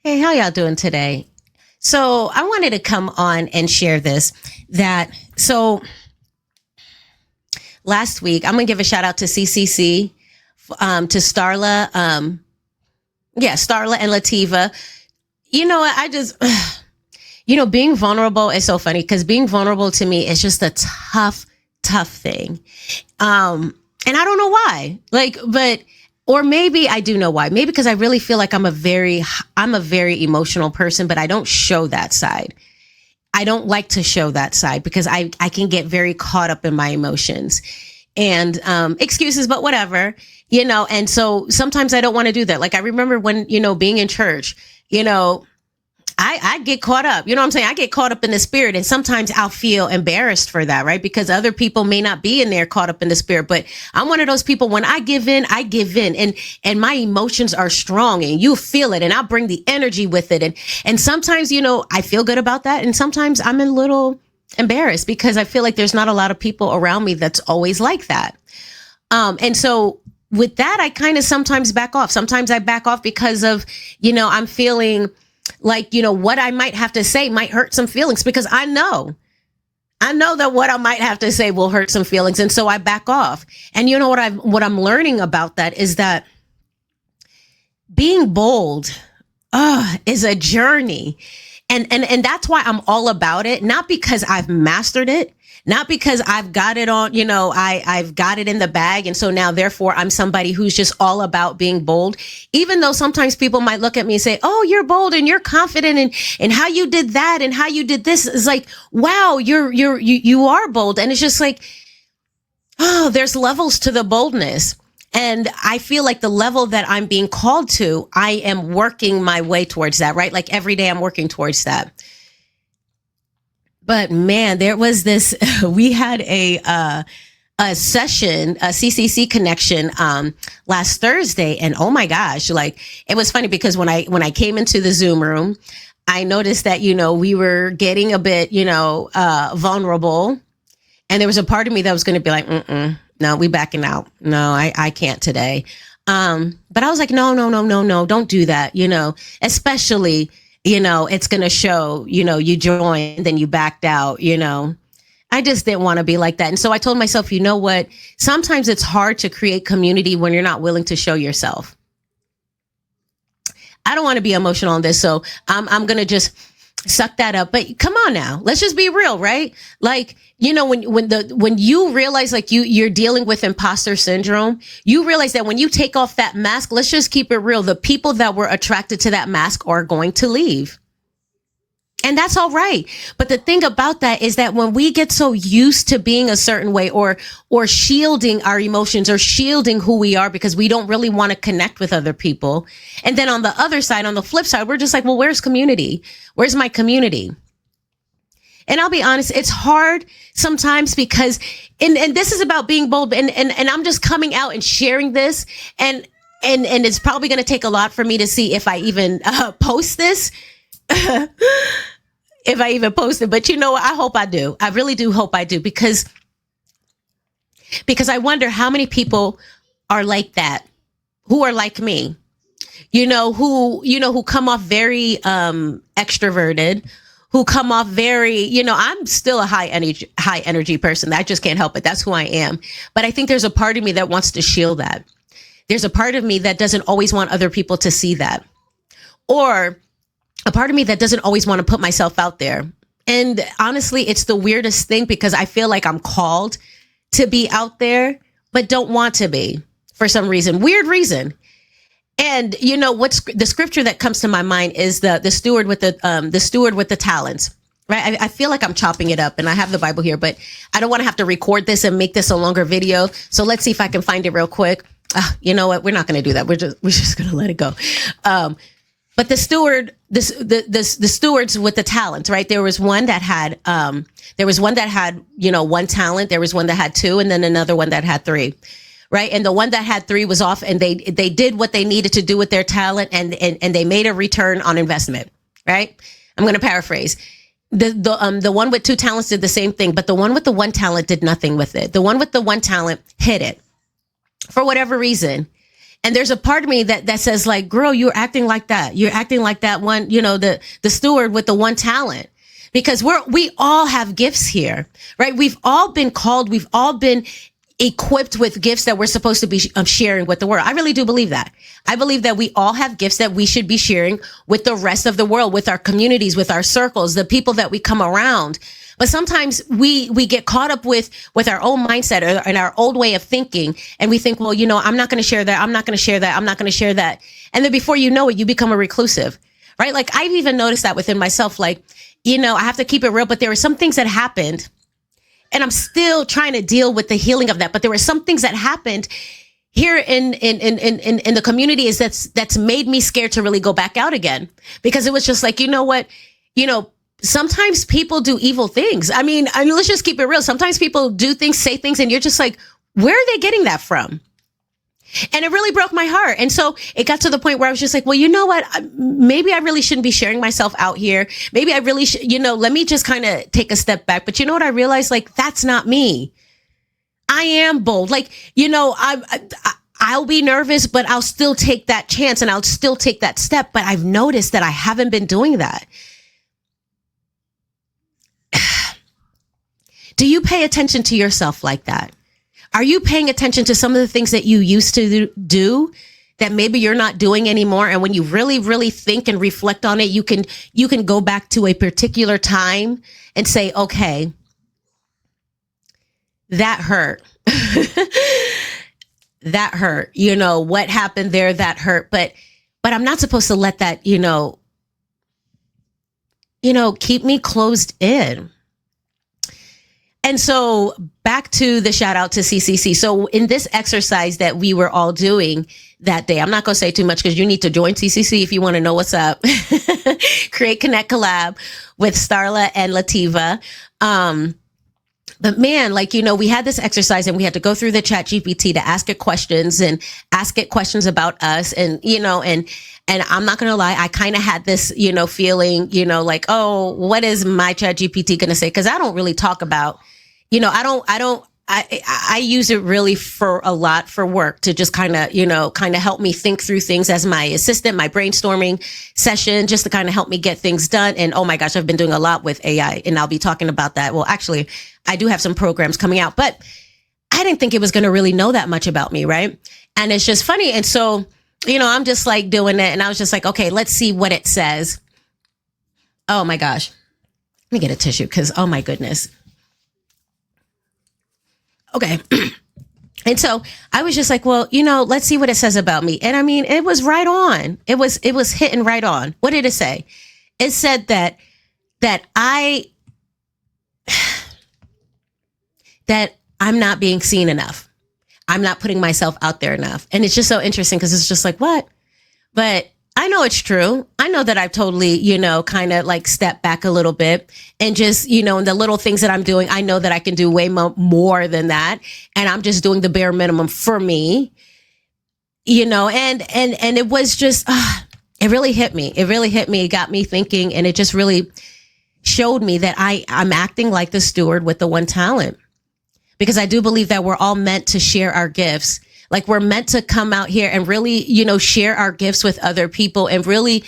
Hey, how y'all doing today? So I wanted to come on and share this last week, I'm going to give a shout out to CCC, to Starla, Starla and Lativa. You know what? Being vulnerable is so funny because being vulnerable to me is just a tough thing. And I don't know why, or maybe I do know why. Maybe because I really feel like I'm a very emotional person, but I don't show that side. I don't like to show that side because I can get very caught up in my emotions and excuses, but whatever, and so sometimes I don't want to do that. Like I remember when, being in church, I get caught up, you know what I'm saying? I get caught up in the spirit, and sometimes I'll feel embarrassed for that, right? Because other people may not be in there caught up in the spirit, but I'm one of those people, when I give in, and my emotions are strong and you feel it, and I bring the energy with it. And sometimes, I feel good about that. And sometimes I'm a little embarrassed because I feel like there's not a lot of people around me that's always like that. And so with that, I kind of sometimes back off. Sometimes I back off because of, I'm feeling like, what I might have to say might hurt some feelings, because I know that what I might have to say will hurt some feelings. And so I back off. And what I'm learning about that is that being bold is a journey. And that's why I'm all about it. Not because I've mastered it, not because I've got it on, I've got it in the bag. And so now, therefore, I'm somebody who's just all about being bold, even though sometimes people might look at me and say, oh, you're bold and you're confident and how you did that and how you did this is like, wow, you are bold. And it's just like, oh, there's levels to the boldness. And I feel like the level that I'm being called to, I am working my way towards that, right? Like every day I'm working towards that. But man, there was this, we had a session, a CCC connection, last Thursday. And oh my gosh, like it was funny because when I came into the Zoom room, I noticed that, we were getting a bit, vulnerable. And there was a part of me that was going to be like, no, we backing out. No, I can't today. But I was like, no, don't do that. Especially, it's going to show, you joined, then you backed out, I just didn't want to be like that. And so I told myself, you know what? Sometimes it's hard to create community when you're not willing to show yourself. I don't want to be emotional on this. So I'm going to just suck that up. But come on now, let's just be real, right? Like, when you realize like you're dealing with imposter syndrome, you realize that when you take off that mask, let's just keep it real. The people that were attracted to that mask are going to leave. And that's all right. But the thing about that is that when we get so used to being a certain way or shielding our emotions or shielding who we are because we don't really want to connect with other people. And then on the other side, on the flip side, we're just like, well, where's community? Where's my community? And I'll be honest, it's hard sometimes because, and this is about being bold, and I'm just coming out and sharing this, and it's probably going to take a lot for me to see if I even post this, if I even post it. But I hope I do. I really do hope I do, because I wonder how many are like that, who are like me, who come off very extroverted, who come off very, I'm still a high energy person. I just can't help it. That's who I am. But I think there's a part of me that wants to shield that. There's a part of me that doesn't always want other people to see that. Or a part of me that doesn't always want to put myself out there. And honestly, it's the weirdest thing because I feel like I'm called to be out there, but don't want to be for some reason, weird reason. And what's the scripture that comes to my mind is the steward with the talents, right? I feel like I'm chopping it up, and I have the Bible here, but I don't want to have to record this and make this a longer video. So let's see if I can find it real quick. You know what? We're not going to do that. We're just going to let it go. But the stewards with the talents, right? There was one that had one talent. There was one that had two, and then another one that had three. Right. And the one that had three was off, and they did what they needed to do with their talent, and they made a return on investment. Right. I'm going to paraphrase. The one with two talents did the same thing, but the one with the one talent did nothing with it. The one with the one talent hid it for whatever reason. And there's a part of me that says like, girl, you're acting like that. You're acting like that one, the steward with the one talent, because we all have gifts here, right? We've all been called. We've all been equipped with gifts that we're supposed to be sharing with the world. I really do believe that. I believe that we all have gifts that we should be sharing with the rest of the world, with our communities, with our circles, the people that we come around. But sometimes we get caught up with our own mindset and our old way of thinking. And we think, well, I'm not going to share that. I'm not going to share that. I'm not going to share that. And then before you know it, you become a reclusive, right? Like I've even noticed that within myself, like, I have to keep it real, but there were some things that happened and I'm still trying to deal with the healing of that. But there were some things that happened here in the community that's made me scared to really go back out again, because it was just like, what, sometimes people do evil things. I mean, let's just keep it real. Sometimes people do things, say things, and you're just like, where are they getting that from? And it really broke my heart. And so it got to the point where I was just like, well, you know what? Maybe I really shouldn't be sharing myself out here. Maybe I really should, let me just kind of take a step back. But you know what? I realized, like, that's not me. I am bold. Like, I'll be nervous, but I'll still take that chance and I'll still take that step. But I've noticed that I haven't been doing that. Do you pay attention to yourself like that? Are you paying attention to some of the things that you used to do that maybe you're not doing anymore? And when you really, really think and reflect on it, you can go back to a particular time and say, okay, that hurt. That hurt. What happened there, that hurt. But I'm not supposed to let that, keep me closed in. And so back to the shout out to CCC. So in this exercise that we were all doing that day, I'm not going to say too much because you need to join CCC if you want to know what's up. Create, Connect, Collab with Starla and Lativa. But man, we had this exercise and we had to go through the chat GPT to ask it questions and ask it questions about us. And, and I'm not going to lie, I kind of had this, feeling, like, oh, what is my chat GPT going to say? Cause I don't really talk about, I use it really for a lot for work to just kind of help me think through things as my assistant, my brainstorming session, just to kind of help me get things done. And oh my gosh, I've been doing a lot with AI and I'll be talking about that. Well, actually, I do have some programs coming out, but I didn't think it was going to really know that much about me. Right. And it's just funny. And so, I'm just like doing it. And I was just like, okay, let's see what it says. Oh my gosh. Let me get a tissue because, oh my goodness. Okay. And so I was just like, well, let's see what it says about me. And I mean, it was right on. It was hitting right on. What did it say? It said that I'm not being seen enough. I'm not putting myself out there enough. And it's just so interesting because it's just like, what? But I know it's true. I know that I've totally, kind of like stepped back a little bit and just, in the little things that I'm doing, I know that I can do way more than that. And I'm just doing the bare minimum for me, and it was just, it really hit me. It really hit me. It got me thinking. And it just really showed me that I'm acting like the steward with the one talent, because I do believe that we're all meant to share our gifts. Like we're meant to come out here and really, share our gifts with other people and really,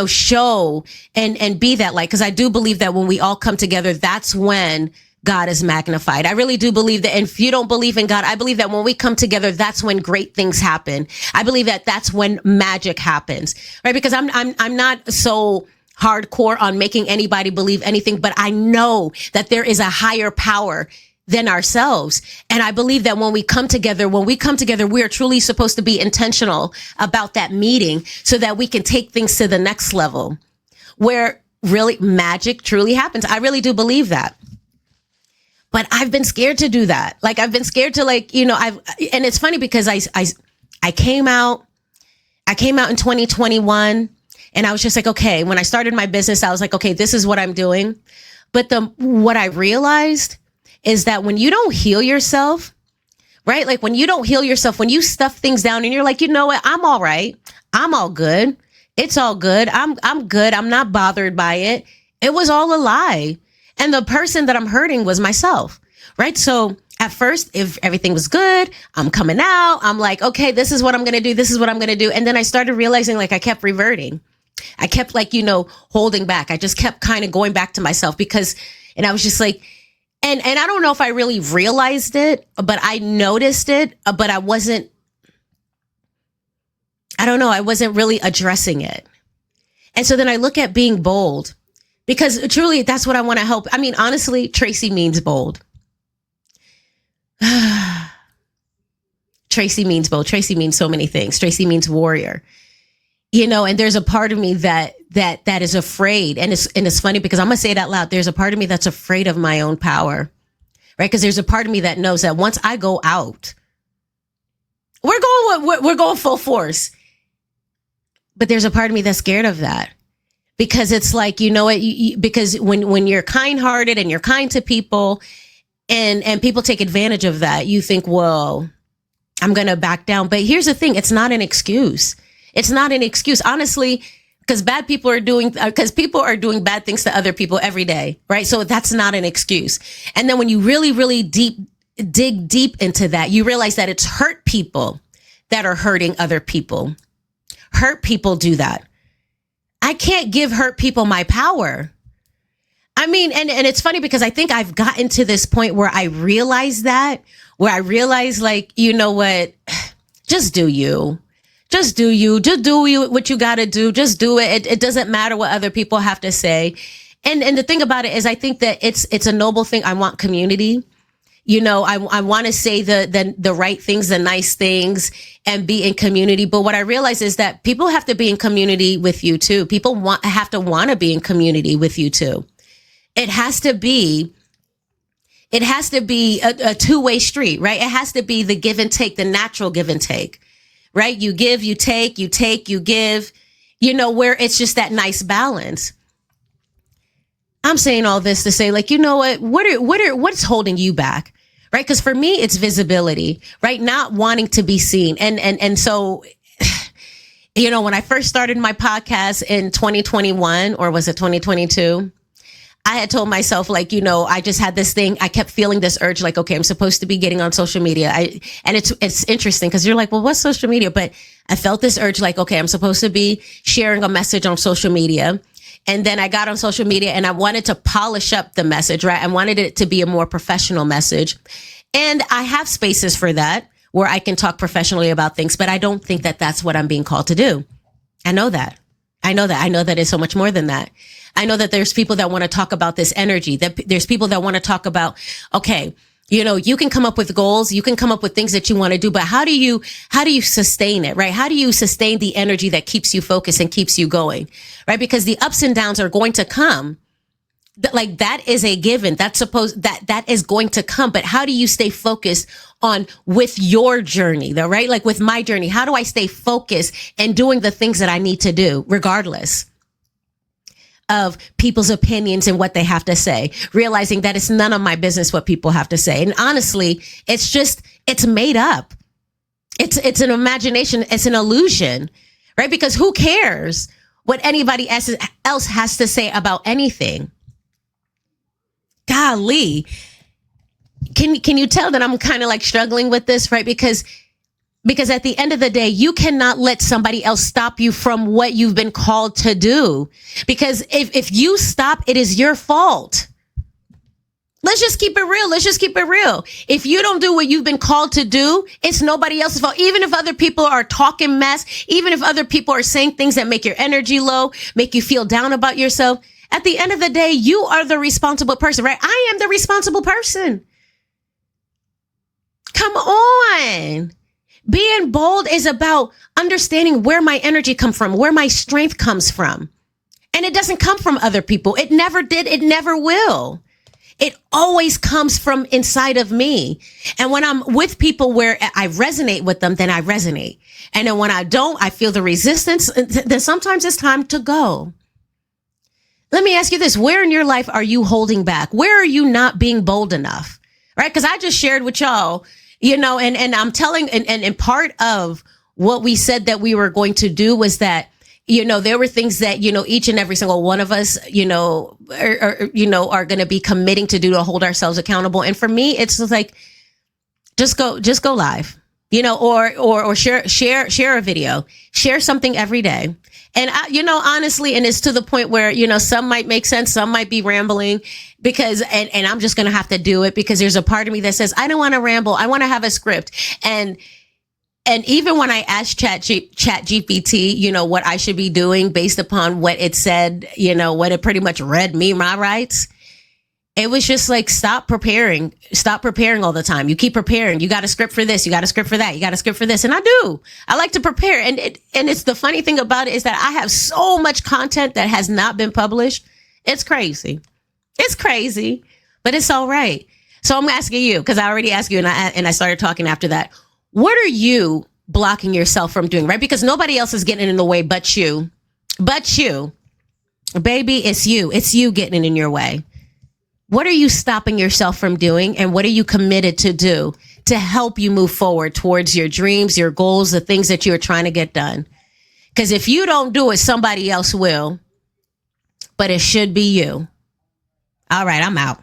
show and be that light. Because I do believe that when we all come together, that's when God is magnified. I really do believe that. And if you don't believe in God, I believe that when we come together, that's when great things happen. I believe that that's when magic happens, right? Because I'm not so hardcore on making anybody believe anything, but I know that there is a higher power than ourselves. And I believe that when we come together, we are truly supposed to be intentional about that meeting so that we can take things to the next level where really magic truly happens. I really do believe that. But I've been scared to do that. Like I've been scared to and it's funny because I came out in 2021 and I was just like, okay, when I started my business, I was like, okay, this is what I'm doing. But what I realized is that when you don't heal yourself, right? Like when you don't heal yourself, when you stuff things down and you're like, you know what? I'm all right. I'm all good. It's all good. I'm good. I'm not bothered by it. It was all a lie. And the person that I'm hurting was myself, right? So at first, if everything was good, I'm coming out. I'm like, okay, this is what I'm going to do. This is what I'm going to do. And then I started realizing like I kept reverting. I kept like, holding back. I just kept kind of going back to myself and I was just like, and I don't know if I really realized it, but I noticed it, but I wasn't really addressing it. And so then I look at being bold, because truly that's what I want to help. I mean, honestly, Tracy means bold. Tracy means bold. Tracy means so many things. Tracy means warrior. And there's a part of me that is afraid. And it's funny because I'm going to say it out loud. There's a part of me that's afraid of my own power, right? Because there's a part of me that knows that once I go out, we're going full force. But there's a part of me that's scared of that, because it's like, because when you're kind-hearted and you're kind to people and people take advantage of that, you think, well, I'm going to back down. But here's the thing. It's not an excuse. It's not an excuse, honestly, because people are doing bad things to other people every day, right? So that's not an excuse. And then when you really, really dig deep into that, you realize that it's hurt people that are hurting other people. Hurt people do that. I can't give hurt people my power. I mean, and it's funny because I think I've gotten to this point where I realize like, you know what, just do you. Just do you. Just do what you got to do. Just do it. It doesn't matter what other people have to say. And the thing about it is I think that it's a noble thing. I want community. I want to say the right things, the nice things, and be in community. But what I realize is that people have to be in community with you too. People have to want to be in community with you too. It has to be a two-way street, right? It has to be the give and take, the natural give and take, right? You give, you take, you give, where it's just that nice balance. I'm saying all this to say, like, you know what? What's holding you back? Right? Because for me, it's visibility, right? Not wanting to be seen. And so, when I first started my podcast in 2021, or was it 2022? I had told myself, like, I just had this thing. I kept feeling this urge, like, okay, I'm supposed to be getting on social media. And it's interesting because you're like, well, what's social media? But I felt this urge, like, okay, I'm supposed to be sharing a message on social media. And then I got on social media and I wanted to polish up the message, right? I wanted it to be a more professional message. And I have spaces for that where I can talk professionally about things, but I don't think that that's what I'm being called to do. I know that it's so much more than that. I know that there's people that want to talk about this energy, that there's people that want to talk about, okay, you can come up with goals, you can come up with things that you want to do, but how do you sustain it, right? How do you sustain the energy that keeps you focused and keeps you going, right? Because the ups and downs are going to come. Like, that is a given. That is going to come. But how do you stay focused with your journey though, right? Like with my journey, how do I stay focused and doing the things that I need to do regardless of people's opinions and what they have to say, realizing that it's none of my business what people have to say. And honestly, it's made up. It's an imagination. It's an illusion, right? Because who cares what anybody else has to say about anything? Golly. Can you tell that I'm kind of like struggling with this, right? Because at the end of the day, you cannot let somebody else stop you from what you've been called to do. Because if you stop, it is your fault. Let's just keep it real. If you don't do what you've been called to do, it's nobody else's fault. Even if other people are talking mess, even if other people are saying things that make your energy low, make you feel down about yourself, at the end of the day, you are the responsible person, right? I am the responsible person. Come on. Being bold is about understanding where my energy comes from, where my strength comes from. And it doesn't come from other people. It never did. It never will. It always comes from inside of me. And when I'm with people where I resonate with them, then I resonate. And then when I don't, I feel the resistance. Then sometimes it's time to go. Let me ask you this. Where in your life are you holding back? Where are you not being bold enough? Right? Because I just shared with y'all, and I'm telling, and part of what we said that we were going to do was that, there were things that, each and every single one of us, are going to be committing to do to hold ourselves accountable. And for me, it's just like, just go live, or share a video, share something every day. And honestly, and it's to the point where, some might make sense. Some might be rambling because, and I'm just going to have to do it because there's a part of me that says, I don't want to ramble. I want to have a script. And even when I asked Chat GPT, what I should be doing based upon what it said, what it pretty much read me my rights, it was just like, stop preparing all the time. You keep preparing. You got a script for this. You got a script for that. You got a script for this. And I like to prepare. And it's the funny thing about it is that I have so much content that has not been published. It's crazy, but it's all right. So I'm asking you, because I already asked you and I started talking after that. What are you blocking yourself from doing, right? Because nobody else is getting in the way but you. Baby, it's you getting in your way. What are you stopping yourself from doing? And what are you committed to do to help you move forward towards your dreams, your goals, the things that you're trying to get done? Because if you don't do it, somebody else will. But it should be you. All right, I'm out.